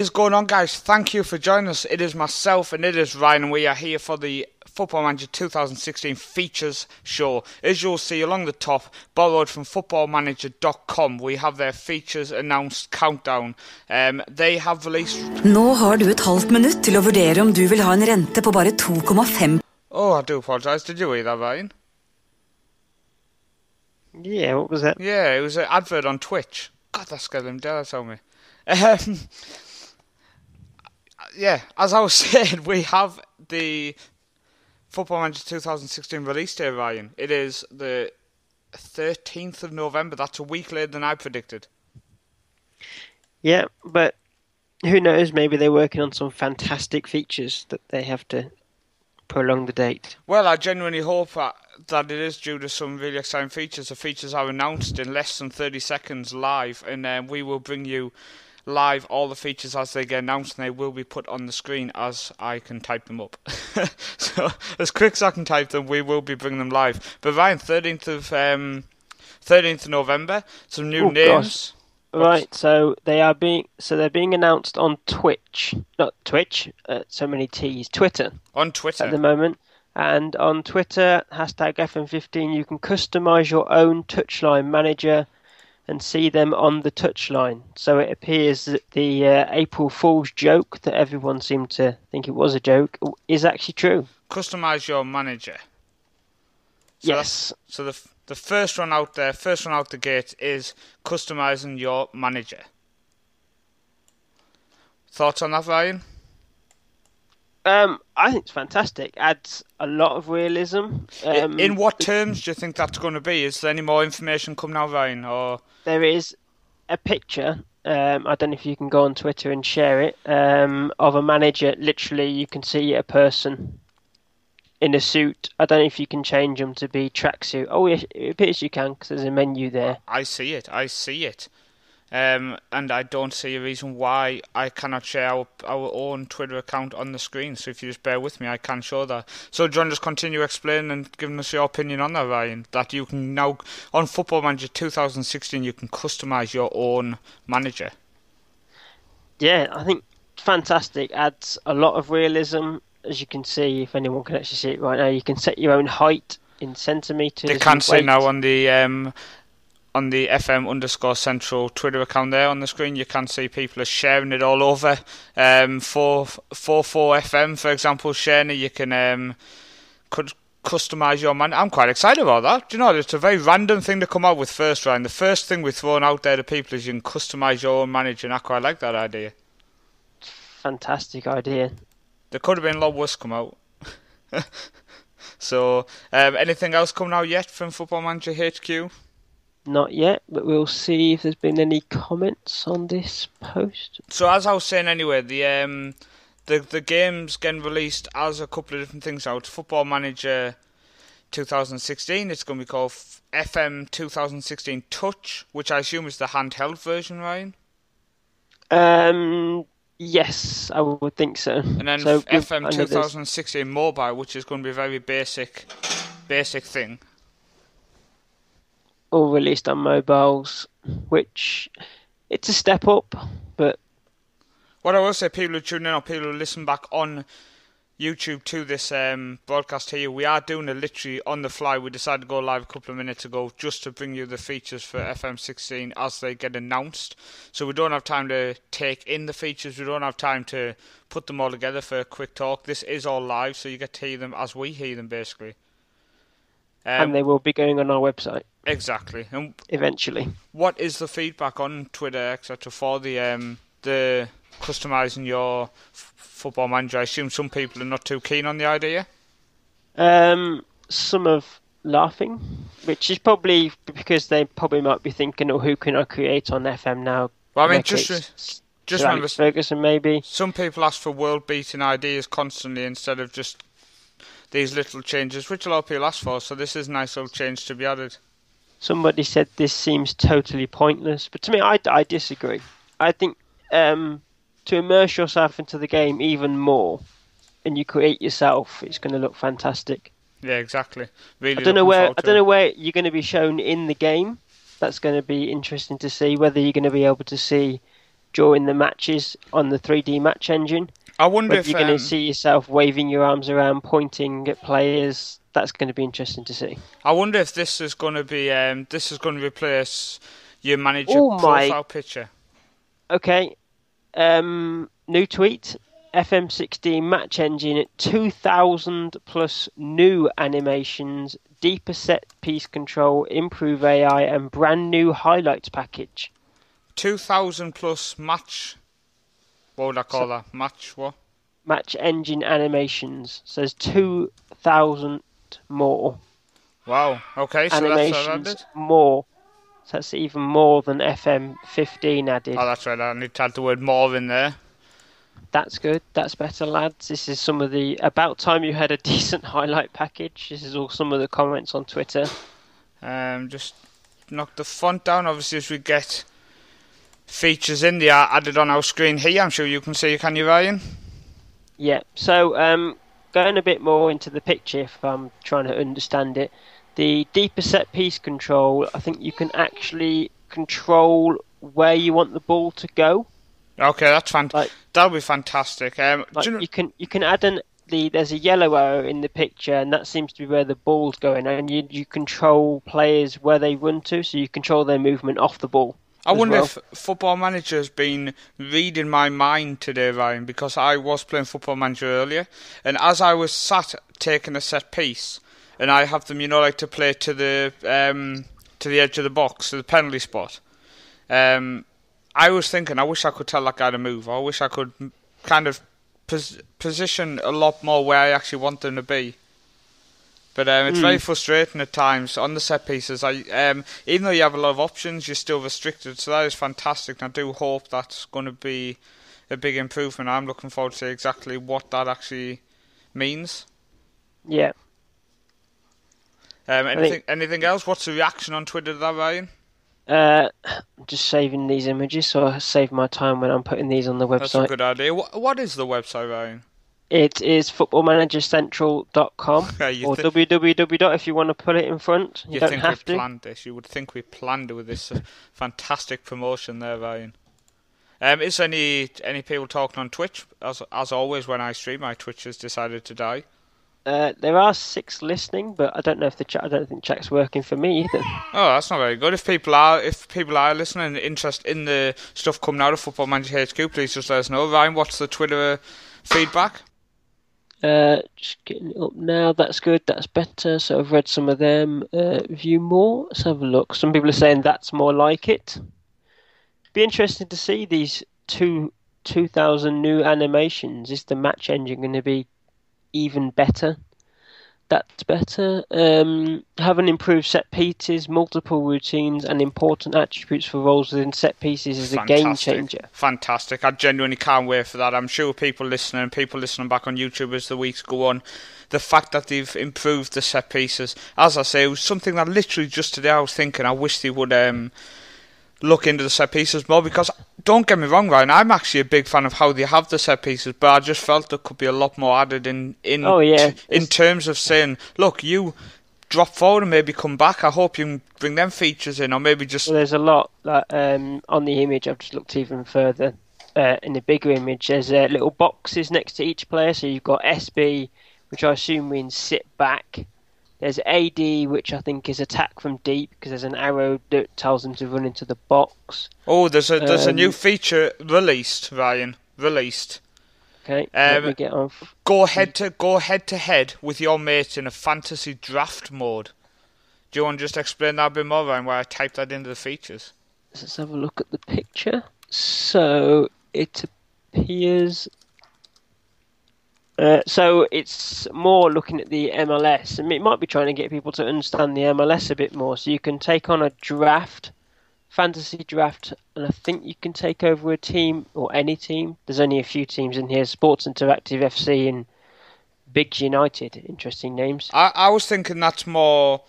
What is going on, guys? Thank you for joining us. It is myself and it is Ryan, and we are here for the Football Manager 2016 Features Show. As you'll see along the top, borrowed from footballmanager.com, we have their features announced countdown. They have released... Nå har du et halvt minutt til å vurdere om du vil ha en rente på bare 2,5. Oh, I do apologise. Did you hear that, Ryan? Yeah, what was that? Yeah, it was an advert on Twitch. God, that scared him dead, tell me. Yeah, as I was saying, we have the Football Manager 2016 release day, Ryan. It is the 13th of November. That's a week later than I predicted. Yeah, but who knows? Maybe they're working on some fantastic features that they have to prolong the date. Well, I genuinely hope that it is due to some really exciting features. The features are announced in less than 30 seconds live, and we will bring you live all the features as they get announced, and they will be put on the screen as I can type them up. So as quick as I can type them, we will be bringing them live. But Ryan, 13th of November, some new names. Right, so they're being announced on Twitch, not Twitch. So many T's. Twitter. On Twitter at the moment, and on Twitter #FM15, you can customize your own touchline manager and see them on the touchline. So it appears that the April Fool's joke that everyone seemed to think it was a joke is actually true. Customize your manager. So yes. So the first one out the gate is customizing your manager. Thoughts on that, Ryan? I think it's fantastic. Adds a lot of realism. In what terms do you think that's going to be? Is there any more information coming out, Ryan? Or there is a picture. I don't know if you can go on Twitter and share it. Of a manager. Literally, you can see a person in a suit. I don't know if you can change them to be tracksuit. Oh, yes, it appears you can because there's a menu there. I see it. And I don't see a reason why I cannot share our own Twitter account on the screen. So if you just bear with me, I can show that. So John, just continue explaining and giving us your opinion on that, Ryan. That you can now, on Football Manager 2016, you can customise your own manager. Yeah, I think fantastic. Adds a lot of realism. As you can see, if anyone can actually see it right now, you can set your own height in centimetres. They can see now on the FM_Central Twitter account there on the screen. You can see people are sharing it all over. 44FM, for example, sharing it. You can could customise your man. I'm quite excited about that. Do you know, it's a very random thing to come out with first, Ryan. The first thing we've thrown out there to people is you can customise your own manager, and I quite like that idea. Fantastic idea. There could have been a lot worse come out. So, anything else coming out yet from Football Manager HQ? Not yet, but we'll see if there's been any comments on this post. So as I was saying anyway, the game's getting released as a couple of different things out. Football Manager 2016, it's going to be called FM 2016 Touch, which I assume is the handheld version, Ryan? Yes, I would think so. And then so FM 2016 Mobile, which is going to be a very basic thing. All released on mobiles, which it's a step up, but what I will say, people who tune in or people who listen back on YouTube to this broadcast here, we are doing it literally on the fly. We decided to go live a couple of minutes ago just to bring you the features for FM16 as they get announced. So we don't have time to take in the features, we don't have time to put them all together for a quick talk. This is all live, so you get to hear them as we hear them, basically. And they will be going on our website. Exactly. And eventually. What is the feedback on Twitter, etc., for the customising your Football Manager? I assume some people are not too keen on the idea. Some of laughing, which is probably because they probably might be thinking, "Oh, who can I create on FM now?" Well, I mean, just remember, Ferguson maybe. Some people ask for world-beating ideas constantly instead of just these little changes, which a lot of people ask for. So this is a nice little change to be added. Somebody said this seems totally pointless, but to me, I disagree. I think to immerse yourself into the game even more, and you create yourself, it's going to look fantastic. Yeah, exactly. Really, I don't know where you're going to be shown in the game. That's going to be interesting to see. Whether you're going to be able to see during the matches on the 3D match engine. I wonder if you're going to see yourself waving your arms around, pointing at players. That's going to be interesting to see. I wonder if this is going to be replace your manager profile picture. Okay. New tweet. FM16 match engine, 2,000 plus new animations, deeper set piece control, improve AI, and brand new highlights package. 2,000 plus match. What would I call that? Match what? Match engine animations. So there's 2,000 more. Wow. Okay, so animations that's more. So that's even more than FM15 added. Oh, that's right. I need to add the word more in there. That's good. That's better, lads. This is some of the... About time you had a decent highlight package. This is all some of the comments on Twitter. Just knock the font down. Obviously, as we get features in, they are added on our screen here. I'm sure you can see, can you, Ryan? Yeah. So, going a bit more into the picture, if I'm trying to understand it. The deeper set piece control, I think you can actually control where you want the ball to go. Okay, that's fantastic. That'll be fantastic. You can add there's a yellow arrow in the picture, and that seems to be where the ball's going, and you control players where they run to, so you control their movement off the ball. I wonder if Football Manager's been reading my mind today, Ryan, because I was playing Football Manager earlier, and as I was sat taking a set piece, and I have them, to play to the edge of the box, to the penalty spot. I was thinking, I wish I could tell that guy to move. I wish I could kind of position a lot more where I actually want them to be. But it's very frustrating at times on the set pieces. Even though you have a lot of options, you're still restricted. So that is fantastic. And I do hope that's going to be a big improvement. I'm looking forward to see exactly what that actually means. Yeah. Anything else? What's the reaction on Twitter to that, Ryan? I'm just saving these images, so I save my time when I'm putting these on the website. That's a good idea. What is the website, Ryan? It is footballmanagercentral.com or www. if you want to put it in front. You don't have to. Planned this. You would think we planned it with this fantastic promotion there, Ryan. Is any people talking on Twitch? As always, when I stream, my Twitch has decided to die. There are 6 listening, but I don't know if I don't think chat's working for me either. Oh, that's not very good. If people are listening and interested in the stuff coming out of Football Manager HQ, please just let us know. Ryan, what's the Twitter feedback? Just getting it up now. That's good. That's better. So I've read some of them. View more. Let's have a look. Some people are saying that's more like it. Be interesting to see these 2,000 new animations. Is the match engine going to be even better? That's better. Have an improved set pieces, multiple routines, and important attributes for roles within set pieces is a game changer. Fantastic. I genuinely can't wait for that. I'm sure people listening back on YouTube as the weeks go on, the fact that they've improved the set pieces, as I say, it was something that literally just today I was thinking I wish they would look into the set pieces more, because don't get me wrong, Ryan, I'm actually a big fan of how they have the set pieces, but I just felt there could be a lot more added in terms of saying, look, you drop forward and maybe come back. I hope you can bring them features in, or maybe just... Well, there's a lot on the image. I've just looked even further. In the bigger image, there's little boxes next to each player, so you've got SB, which I assume means sit back. There's AD, which I think is attack from deep, because there's an arrow that tells them to run into the box. Oh, there's a new feature released, Ryan. Released. Okay, let me get off. Go head to head with your mates in a fantasy draft mode. Do you want to just explain that a bit more, Ryan, why I typed that into the features? Let's have a look at the picture. So it appears... so it's more looking at the MLS, and it might be trying to get people to understand the MLS a bit more. So you can take on a draft, fantasy draft, and I think you can take over a team or any team. There's only a few teams in here: Sports Interactive FC and Bigs United. Interesting names. I was thinking that's more.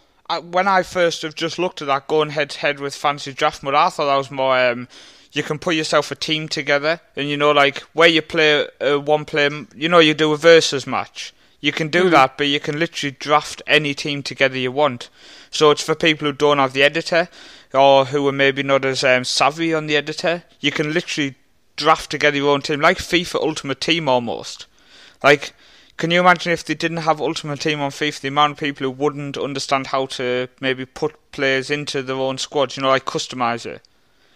When I first have just looked at that going head to head with fantasy draft mode, I thought that was more. You can put yourself a team together, and like where you play one player, you do a versus match. You can do that, but you can literally draft any team together you want. So it's for people who don't have the editor, or who are maybe not as savvy on the editor. You can literally draft together your own team, like FIFA Ultimate Team almost. Like, can you imagine if they didn't have Ultimate Team on FIFA, the amount of people who wouldn't understand how to maybe put players into their own squad, like customise it?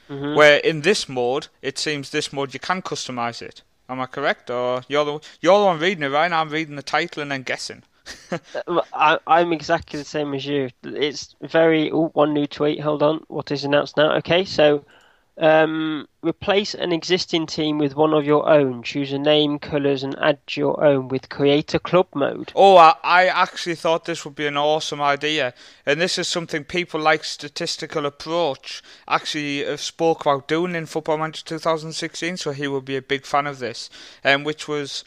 Mm-hmm. Where in this mode, it seems this mode you can customise it. Am I correct? Or you're the one reading it, right? I'm reading the title and then guessing. I'm exactly the same as you. It's very... one new tweet, hold on. What is announced now? Okay, so... replace an existing team with one of your own. Choose a name, colours, and add your own with Create a Club mode. Oh, I actually thought this would be an awesome idea. And this is something people like Statistical Approach actually have spoke about doing in Football Manager 2016, so he would be a big fan of this. Which was...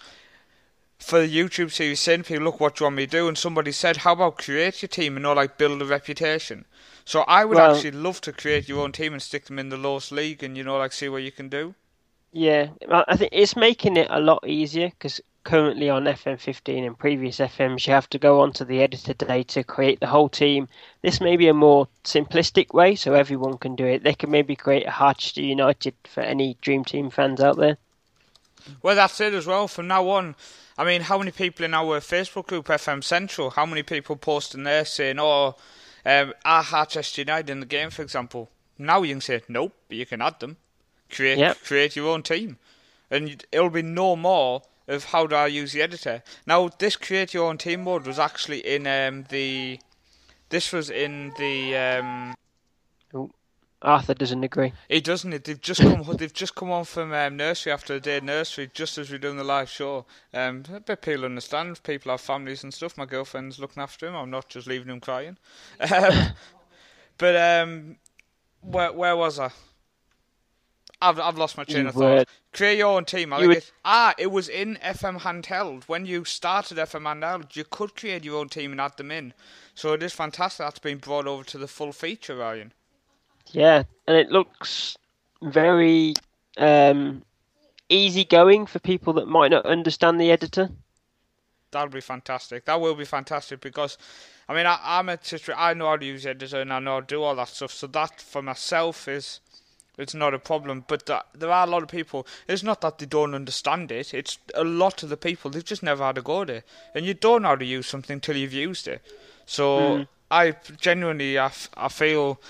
for the YouTube series, saying people, look, what do you want me to do? And somebody said, how about create your team and not build a reputation? So I would actually love to create your own team and stick them in the lowest league and, see what you can do. Yeah, I think it's making it a lot easier because currently on FM15 and previous FMs, you have to go onto the editor today to create the whole team. This may be a more simplistic way so everyone can do it. They can maybe create a Harchester United for any Dream Team fans out there. Well, that's it as well. From now on, I mean, how many people in our Facebook group, FM Central, how many people posting there saying, are Harchester United in the game, for example? Now you can say, nope, but you can add them. Create your own team. And it'll be no more of how do I use the editor. Now, this create your own team mode was actually in Arthur doesn't agree. He doesn't. They've just come on from nursery after a day of nursery, just as we're doing the live show. I bet people understand. People have families and stuff. My girlfriend's looking after him. I'm not just leaving him crying. Where was I? I've lost my train of thought. Create your own team. It was in FM Handheld. When you started FM Handheld, you could create your own team and add them in. So it is fantastic. That's been brought over to the full feature, Ryan. Yeah, and it looks very easygoing for people that might not understand the editor. That'll be fantastic. That will be fantastic because, I mean, I'm a teacher. I know how to use the editor and I know how to do all that stuff. So that for myself it's not a problem. But there are a lot of people. It's not that they don't understand it. It's a lot of the people, they've just never had a go at it. And you don't know how to use something till you've used it. So I genuinely, I feel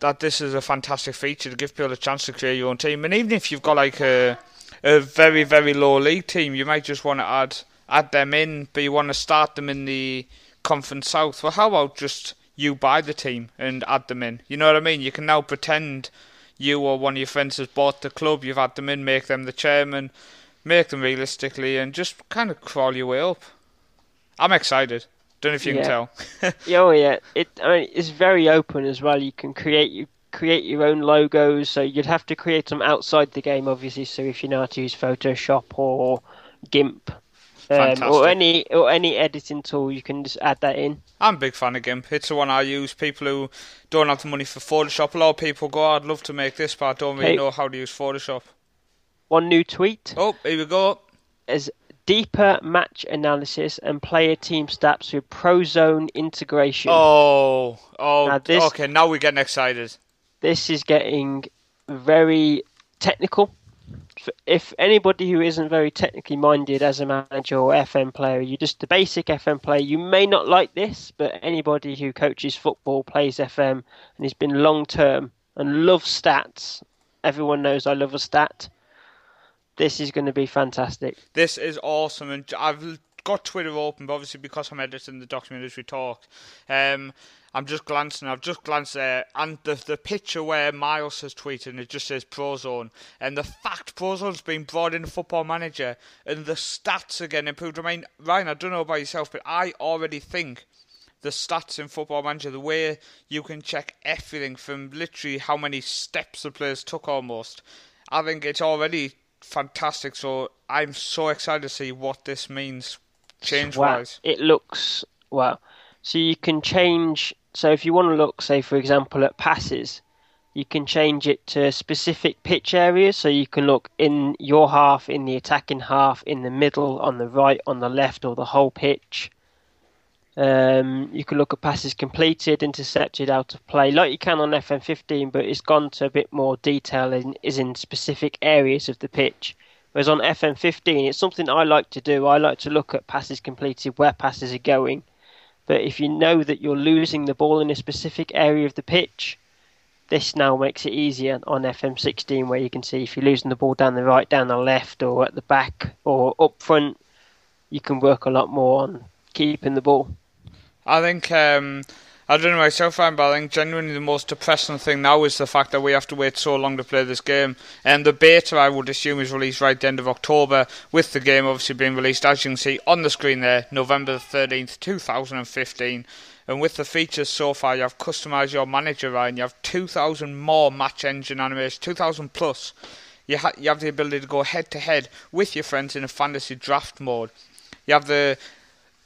that this is a fantastic feature to give people a chance to create your own team. And even if you've got like a very, very low league team, you might just want to add them in, but you want to start them in the Conference South. Well, how about just you buy the team and add them in? You know what I mean? You can now pretend you or one of your friends has bought the club, you've had them in, make them the chairman, make them realistically, and just kind of crawl your way up. I'm excited. Don't know if you can tell. Yeah. It's very open as well. You can create your own logos. So you'd have to create them outside the game, obviously. So if you know how to use Photoshop or GIMP or any editing tool, you can just add that in. I'm a big fan of GIMP. It's the one I use. People who don't have the money for Photoshop, a lot of people go, I'd love to make this, but I don't really know how to use Photoshop. One new tweet. Oh, here we go. Is deeper match analysis and player team stats with Prozone integration. Okay, now we're getting excited. This is getting very technical. If anybody who isn't very technically minded as a manager or FM player, you're just a basic FM player, you may not like this, but anybody who coaches football, plays FM, and has been long term and loves stats, everyone knows I love a stat. This is going to be fantastic. This is awesome, and I've got Twitter open, but obviously because I'm editing the document as we talk, I've just glanced there, and the picture where Miles has tweeted, and it just says Prozone, and the fact Prozone's been brought into Football Manager, and the stats are getting improved. I mean, Ryan, I don't know about yourself, but I already think the stats in Football Manager, the way you can check everything from literally how many steps the players took almost, I think it's already fantastic. So I'm so excited to see what this means change-wise. It looks, so you can change. So if you want to look, say, for example, at passes, you can change it to specific pitch areas. So you can look in your half, in the attacking half, in the middle, on the right, on the left, or the whole pitch. You can look at passes completed, intercepted, out of play, like you can on FM15, but it's gone to a bit more detail and is in specific areas of the pitch. Whereas on FM15, it's something I like to do. I like to look at passes completed, where passes are going. But if you know that you're losing the ball in a specific area of the pitch, this now makes it easier on FM16, where you can see if you're losing the ball down the right, down the left, or at the back, or up front, you can work a lot more on keeping the ball. I think, I don't know myself, but I think genuinely the most depressing thing now is the fact that we have to wait so long to play this game. And the beta, I would assume, is released right at the end of October, with the game obviously being released, as you can see on the screen there, November the 13th, 2015. And with the features so far, you have customise your manager, Ryan. You have 2,000 more match engine animations, 2,000 plus. You have the ability to go head-to-head with your friends in a fantasy draft mode. You have the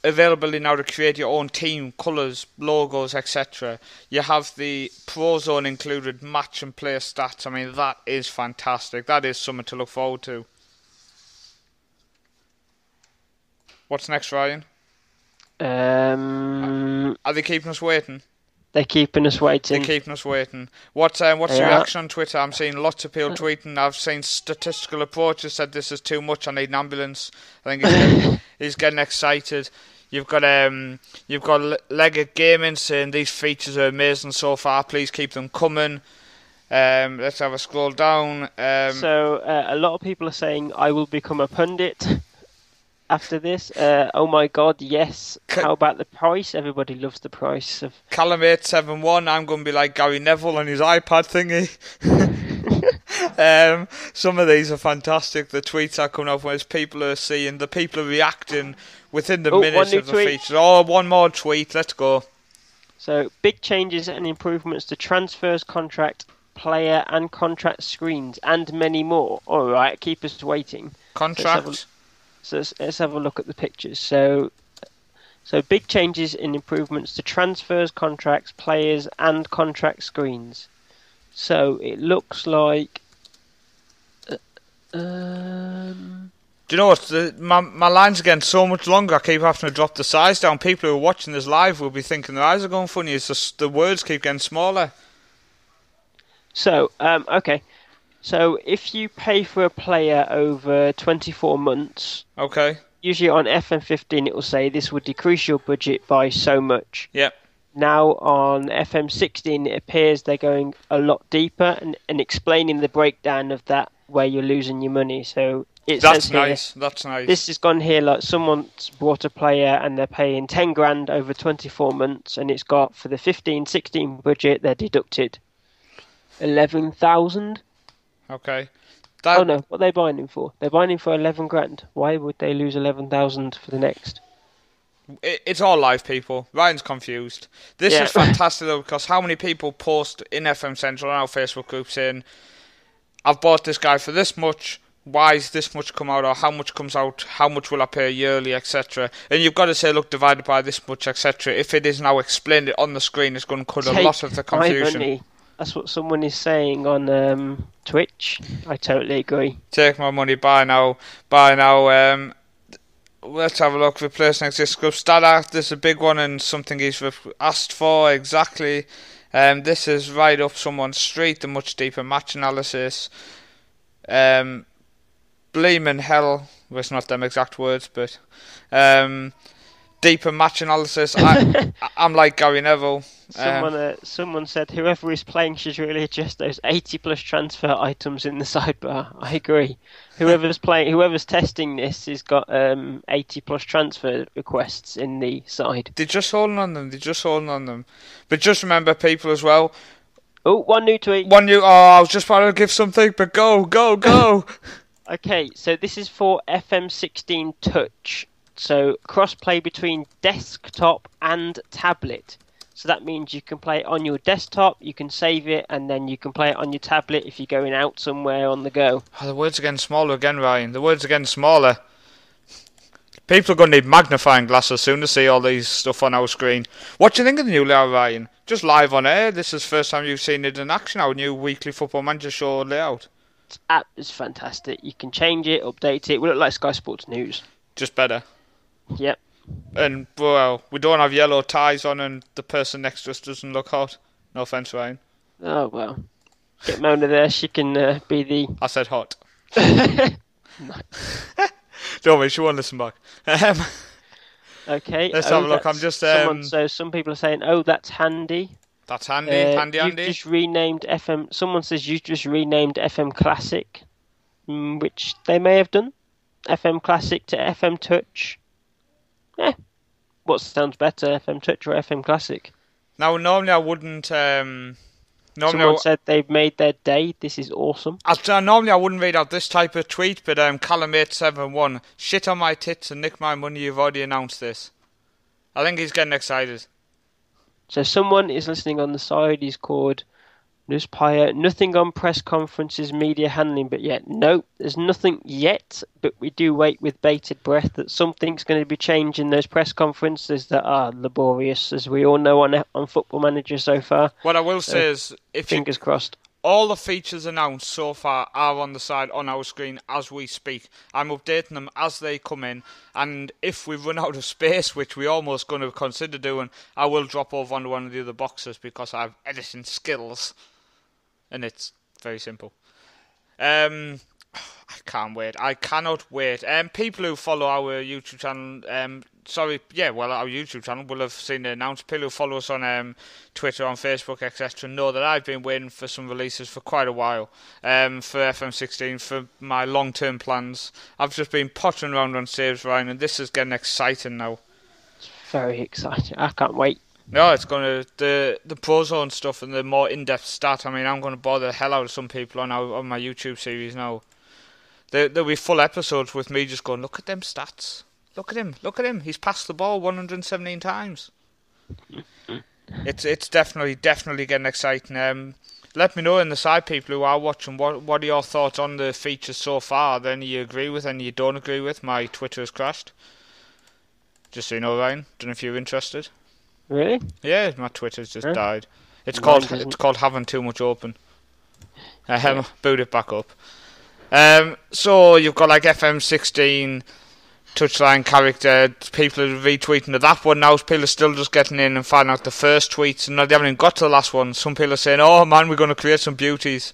availability now to create your own team, colours, logos, etc. You have the Pro Zone included, match and player stats. I mean, that is fantastic. That is something to look forward to. What's next, Ryan? Are they keeping us waiting? They're keeping us waiting. They're keeping us waiting. What's the reaction on Twitter? I'm seeing lots of people tweeting. I've seen Statistical Approaches said this is too much. I need an ambulance. I think he's getting excited. You've got Leggett Gaming saying these features are amazing so far. Please keep them coming. Let's have a scroll down. So a lot of people are saying I will become a pundit after this. Oh my god, yes. How about the price? Everybody loves the price of Callum871. I'm going to be like Gary Neville on his iPad thingy. Some of these are fantastic. The tweets are coming up as people are seeing, the people are reacting within the minutes of the feature. Oh, one more tweet. Let's go. So, big changes and improvements to transfers, contract, player and contract screens, and many more. All right, keep us waiting. Contract. Let's have a look at the pictures. So big changes and improvements to transfers, contracts, players, and contract screens. So it looks like. Do you know what? My line's getting so much longer. I keep having to drop the size down. People who are watching this live will be thinking their eyes are going funny. It's just the words keep getting smaller. So okay. So if you pay for a player over 24 months, okay. Usually on FM15 it will say this would decrease your budget by so much. Yep. Now on FM16 it appears they're going a lot deeper and explaining the breakdown of that where you're losing your money. So that's nice. That's nice. This has gone here like someone's bought a player and they're paying 10 grand over 24 months, and it's got for the 15-16 budget they're deducted 11,000. Okay. Oh no, what are they buying him for? They're buying him for 11 grand. Why would they lose 11,000 for the next? It's all live, people. Ryan's confused. This is fantastic though, because how many people post in FM Central on our Facebook group saying, I've bought this guy for this much, why is this much come out, or how much comes out, how much will I pay yearly, etc. And you've got to say, look, divided by this much, etc. If it is now explained on the screen, it's going to cut a lot of the confusion. Money. That's what someone is saying on Twitch. I totally agree. Take my money, buy now. Let's have a look. Replacing existing group. Stat art, this is a big one and something he's asked for exactly. This is right up someone's street, the much deeper match analysis. Bleem in hell, well, it's not them exact words, but deeper match analysis. I'm like Gary Neville. Someone said whoever is playing should really adjust those 80 plus transfer items in the sidebar. I agree. Whoever's testing this has got 80 plus transfer requests in the side. They're just holding on them. But just remember, people, as well. Oh, one new tweet. I was just about to give something, but go. Okay, so this is for FM16 Touch. So cross-play between desktop and tablet. So that means you can play it on your desktop, you can save it, and then you can play it on your tablet if you're going out somewhere on the go. Oh, the words are getting smaller again, Ryan. The words are getting smaller. People are going to need magnifying glasses soon to see all these stuff on our screen. What do you think of the new layout, Ryan? Just live on air. This is the first time you've seen it in action, our new weekly Football Manager show layout. It's fantastic. You can change it, update it. We look like Sky Sports News. Just better. Yep. And, well, we don't have yellow ties on and the person next to us doesn't look hot. No offence, Ryan. Oh, well. Get Mona there. She can be the... I said hot. Nice. Don't worry, she won't listen back. Okay. Let's have a look. I'm just... So some people are saying, oh, that's handy. That's handy. Handy. You've just renamed FM... Someone says you just renamed FM Classic, which they may have done. FM Classic to FM Touch. What sounds better, FM Touch or FM Classic? Now, normally I wouldn't... Someone said they've made their day. This is awesome. Normally I wouldn't read out this type of tweet, but Callum871, shit on my tits and nick my money, you've already announced this. I think he's getting excited. So someone is listening on the side. He's called Nuspire. Nothing on press conferences, media handling, but yet no, there's nothing yet. But we do wait with bated breath that something's going to be changing those press conferences that are laborious, as we all know on Football Manager so far. What I will say is, fingers crossed. All the features announced so far are on the side on our screen as we speak. I'm updating them as they come in, and if we run out of space, which we're almost going to consider doing, I will drop over onto one of the other boxes because I have editing skills, and it's very simple. I can't wait. I cannot wait. People who follow our YouTube channel, our YouTube channel will have seen it announced. People who follow us on Twitter, on Facebook, etc., know that I've been waiting for some releases for quite a while. For FM16, for my long-term plans, I've just been pottering around on saves, Ryan, and this is getting exciting now. It's very exciting. I can't wait. No, it's going to the Pro Zone stuff and the more in-depth stat. I mean, I'm going to bother the hell out of some people on my YouTube series now. There'll be full episodes with me just going, look at them stats. Look at him. He's passed the ball 117 times. It's definitely getting exciting. Let me know in the side, people who are watching, what are your thoughts on the features so far? Are there any you agree with, any you don't agree with? My Twitter has crashed. Just so you know, Ryan. Don't know if you're interested. Really? Yeah, my Twitter's just died. It's called having too much open. Boot it back up. So you've got like FM16 touchline character. People are retweeting to that one now. People are still just getting in and finding out the first tweets, and they haven't even got to the last one. Some people are saying, "Oh man, we're going to create some beauties."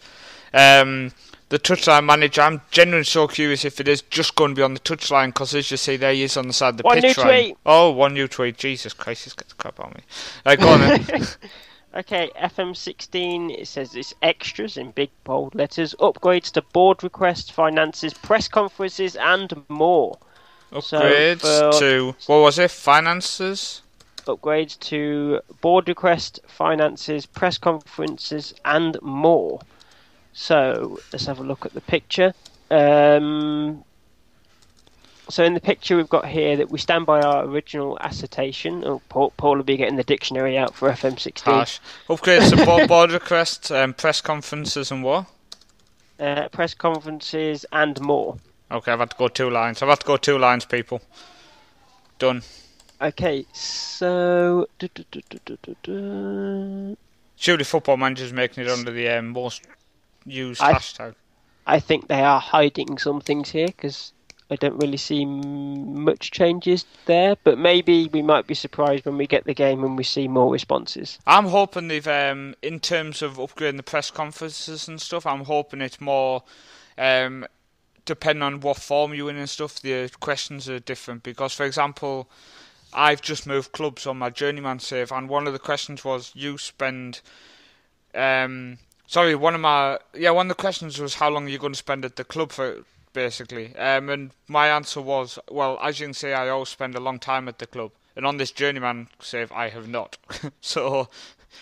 The touchline manager, I'm genuinely so curious if it is just going to be on the touchline, because as you see there, he is on the side of the pitch. One new tweet. Oh, one new tweet. Jesus Christ, he's got the crap on me. Go on then. Okay, FM16, it says it's extras in big bold letters. Upgrades to board requests, finances, press conferences, and more. Upgrades to, what was it? Finances? Upgrades to board request, finances, press conferences, and more. So, let's have a look at the picture. So in the picture we've got here that we stand by our original assertion. Oh, Paul will be getting the dictionary out for FM16. Harsh. Upgrades to board requests, press conferences and what? Press conferences and more. Okay, I've had to go 2 lines. People. Done. Okay, so... Surely Football Manager's making it under the most used hashtag. I think they are hiding some things here, because I don't really see much changes there, but maybe we might be surprised when we get the game and we see more responses. I'm hoping they've, in terms of upgrading the press conferences and stuff, I'm hoping it's more, depending on what form you're in and stuff, the questions are different. Because, for example, I've just moved clubs on my journeyman save, and one of the questions was one of the questions was how long are you going to spend at the club for, basically. And my answer was, well, as you can see, I always spend a long time at the club. And on this journeyman save, I have not. So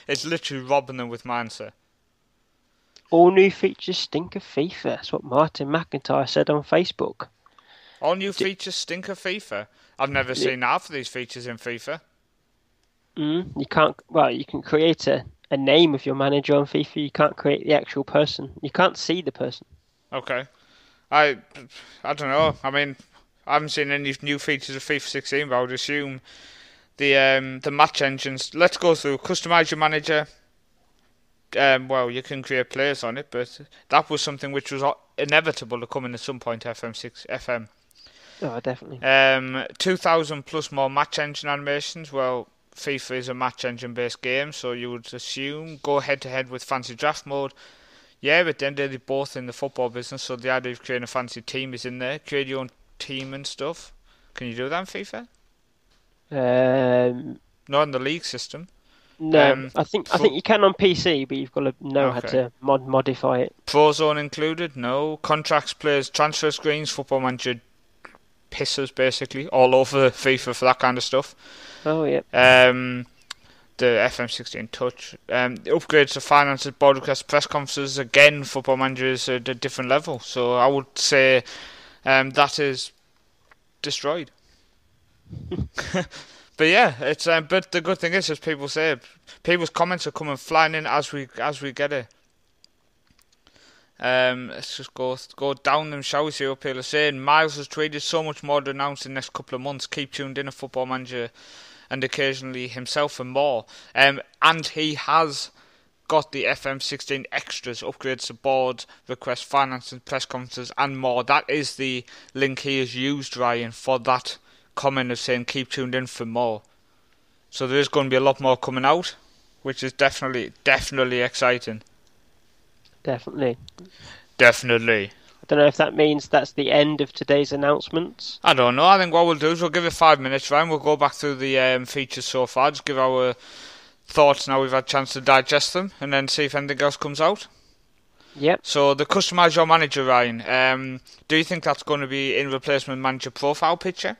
it's literally robbing them with my answer. All new features stink of FIFA. That's what Martin McIntyre said on Facebook. All new features stink of FIFA? I've never seen half of these features in FIFA. You can't. Well, you can create a name of your manager on FIFA. You can't create the actual person. You can't see the person. Okay. I don't know. I mean, I haven't seen any new features of FIFA 16, but I would assume the match engines. Let's go through. Customize your manager. Well, you can create players on it, but that was something which was inevitable to come in at some point. FM. Oh, definitely. 2,000 plus more match engine animations. Well, FIFA is a match engine based game, so you would assume go head to head with fancy draft mode. Yeah, but then they're both in the football business, so the idea of creating a fancy team is in there. Create your own team and stuff. Can you do that in FIFA? Not in the league system. No, I think you can on PC, but you've got to know how to modify it. Pro Zone included? No. Contracts, players, transfer screens, Football Manager pisses basically all over FIFA for that kind of stuff. Oh yeah. The FM16 Touch. The upgrades to finances, board requests, press conferences. Again, Football Manager is at a different level. So I would say that is destroyed. But yeah, it's but the good thing is, as people say, people's comments are coming flying in as we get it. Let's just go down them, shall we see what people are saying. Miles has tweeted so much more to announce in the next couple of months. Keep tuned in, a Football Manager, and occasionally himself and more. And he has got the FM16 extras, upgrades to boards, request finance and press conferences and more. That is the link he has used, Ryan, for that comment of saying keep tuned in for more. So there is going to be a lot more coming out, which is definitely exciting. Definitely. I don't know if that means that's the end of today's announcements. I don't know. I think what we'll do is we'll give it 5 minutes, Ryan. We'll go back through the features so far, just give our thoughts now we've had a chance to digest them, and then see if anything else comes out. Yep. So the customise your manager, Ryan. Do you think that's going to be in replacement manager profile picture?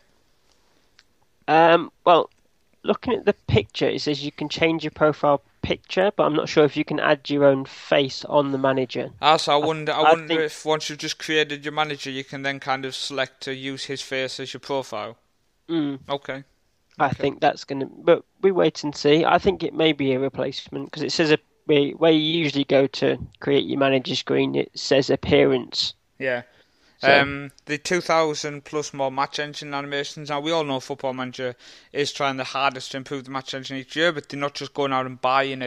Well, looking at the picture, it says you can change your profile picture, but I'm not sure if you can add your own face on the manager. So I wonder if once you've just created your manager, you can then kind of select to use his face as your profile. Okay. I think that's going to... But we wait and see. I think it may be a replacement, because it says where you usually go to create your manager screen, it says appearance. Yeah. So. The 2,000 plus more match engine animations. Now, we all know Football Manager is trying the hardest to improve the match engine each year, but they're not just going out and buying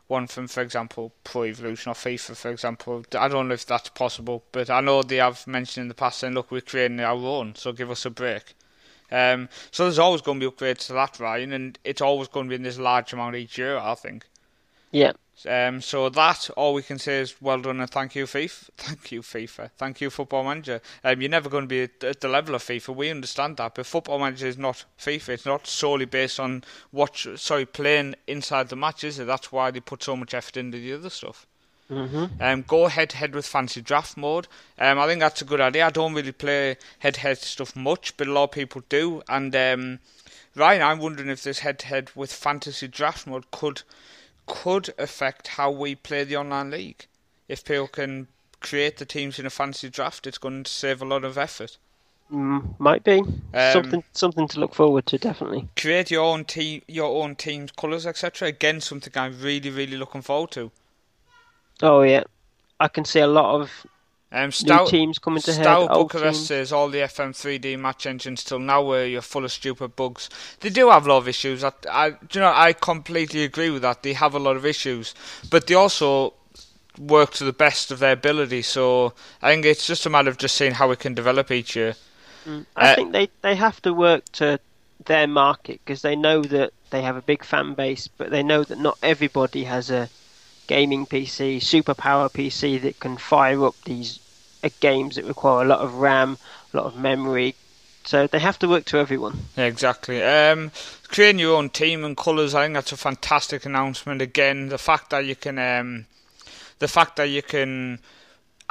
one from, for example, Pro Evolution or FIFA, for example. I don't know if that's possible, but I know they have mentioned in the past saying, look, we're creating our own, so give us a break. So there's always going to be upgrades to that, Ryan, and it's always going to be in this large amount each year, I think. Yeah. So that, all we can say is well done and thank you, FIFA. Thank you, FIFA. Thank you, Football Manager. You're never going to be at the level of FIFA. We understand that, but Football Manager is not FIFA. It's not solely based on playing inside the match, is it? That's why they put so much effort into the other stuff. Go head to head with fancy draft mode. I think that's a good idea. I don't really play head to head stuff much, but a lot of people do. And Ryan, I'm wondering if this head to head with fantasy draft mode could affect how we play the online league. If people can create the teams in a fantasy draft, it's going to save a lot of effort. Might be something to look forward to, definitely. Create your own team's colours, etc. Again, something I'm really, really looking forward to. Oh yeah, I can see a lot of new teams coming to head. Stout Bucharest says all the FM 3D match engines till now were full of stupid bugs. They do have a lot of issues. I completely agree with that. They have a lot of issues, but they also work to the best of their ability. So I think it's just a matter of just seeing how it can develop each year. I think they have to work to their market, because they know that they have a big fan base, but they know that not everybody has a gaming PC, superpower PC that can fire up these games that require a lot of RAM, a lot of memory. So they have to work to everyone. Yeah, exactly. Creating your own team and colours, I think that's a fantastic announcement. Again, the fact that you can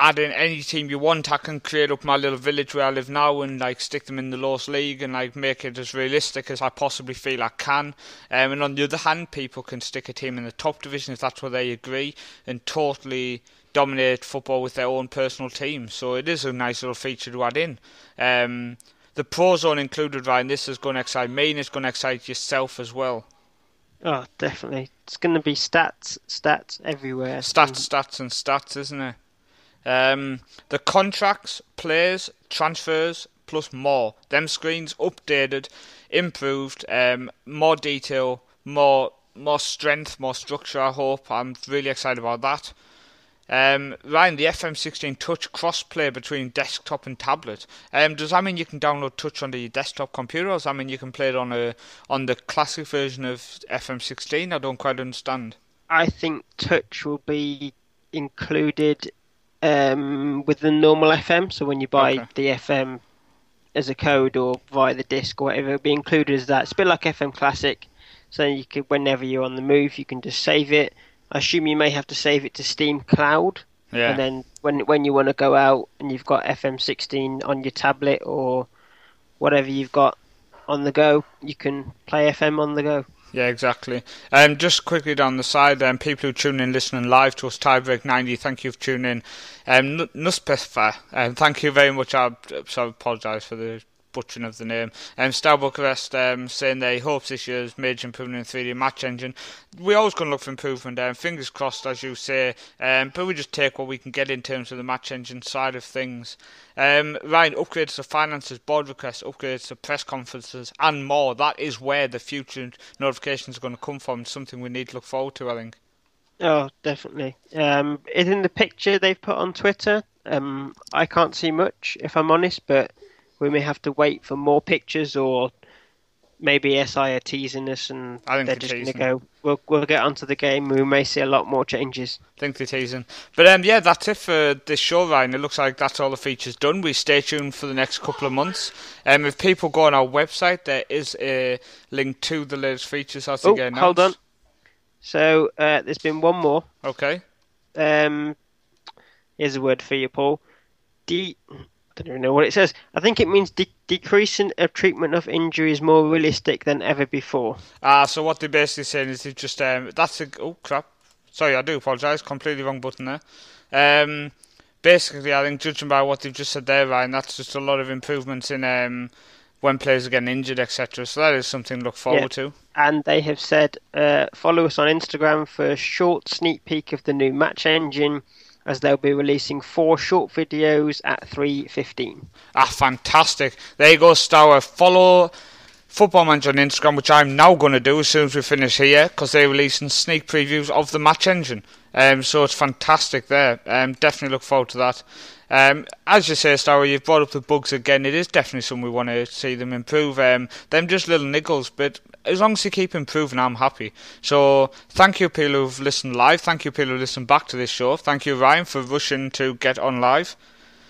add in any team you want. I can create up my little village where I live now and stick them in the lowest league and make it as realistic as I possibly feel I can. And on the other hand, people can stick a team in the top division if that's where they agree and totally dominate football with their own personal team. So it is a nice little feature to add in. The Pro Zone included, Ryan. This is going to excite me and it's going to excite yourself as well. Oh, definitely. It's going to be stats everywhere. Stats, isn't it? The contracts, players, transfers, plus more. Them screens updated, improved, more detail, more strength, more structure, I hope. I'm really excited about that. Ryan, the FM16 Touch crossplay between desktop and tablet. Does that mean you can download Touch onto your desktop computer, or does that mean you can play it on the classic version of FM16? I don't quite understand. I think Touch will be included with the normal FM. So when you buy the FM as a code or via the disc or whatever, it'll be included as that. It's a bit like FM Classic. So you could, whenever you're on the move, you can just save it. I assume you may have to save it to Steam Cloud. Yeah. And then when you want to go out and you've got FM16 on your tablet or whatever you've got on the go, you can play FM on the go. Yeah, exactly. Just quickly down the side, people who tune in, listening live to us, Tiebreak 90, thank you for tuning in. Nuspetha, thank you very much. I apologise for the butchering of the name. Star Bucharest saying that he hopes this year's major improvement in 3D match engine. We're always going to look for improvement, fingers crossed as you say, but we just take what we can get in terms of the match engine side of things. Ryan, upgrades to finances, board requests, upgrades to press conferences and more. That is where the future notifications are going to come from. It's something we need to look forward to, I think. Oh, definitely. It's in the picture they've put on Twitter. I can't see much, if I'm honest, but we may have to wait for more pictures, or maybe SI are teasing us and they're just going to go, we'll get onto the game. We may see a lot more changes. I think they're teasing. But yeah, that's it for this show, Ryan. It looks like that's all the features done. We stay tuned for the next couple of months. If people go on our website, there is a link to the latest features as they get announced. Hold on. So there's been one more. Okay. Here's a word for you, Paul. I don't even know what it says. I think it means decreasing of treatment of injury is more realistic than ever before. So what they're basically saying is they've just oh crap, sorry, I do apologise, completely wrong button there. Basically, I think judging by what they've just said there, Ryan, that's just a lot of improvements in when players are getting injured, etc. So that is something to look forward to. And they have said follow us on Instagram for a short sneak peek of the new match engine, as they'll be releasing 4 short videos at 3:15. Fantastic. There you go, Stour. Follow Football Manager on Instagram, which I'm now going to do as soon as we finish here, because they're releasing sneak previews of the match engine. So it's fantastic there. Definitely look forward to that. As you say, Stour, you've brought up the bugs again. It is definitely something we want to see them improve. Them just little niggles, but as long as you keep improving, I'm happy. So thank you, people who've listened live. Thank you, people who listen back to this show. Thank you, Ryan, for rushing to get on live.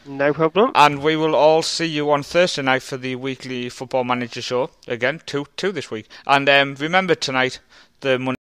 No problem. And we will all see you on Thursday night for the weekly Football Manager show. Again, two this week. And remember tonight, the Monday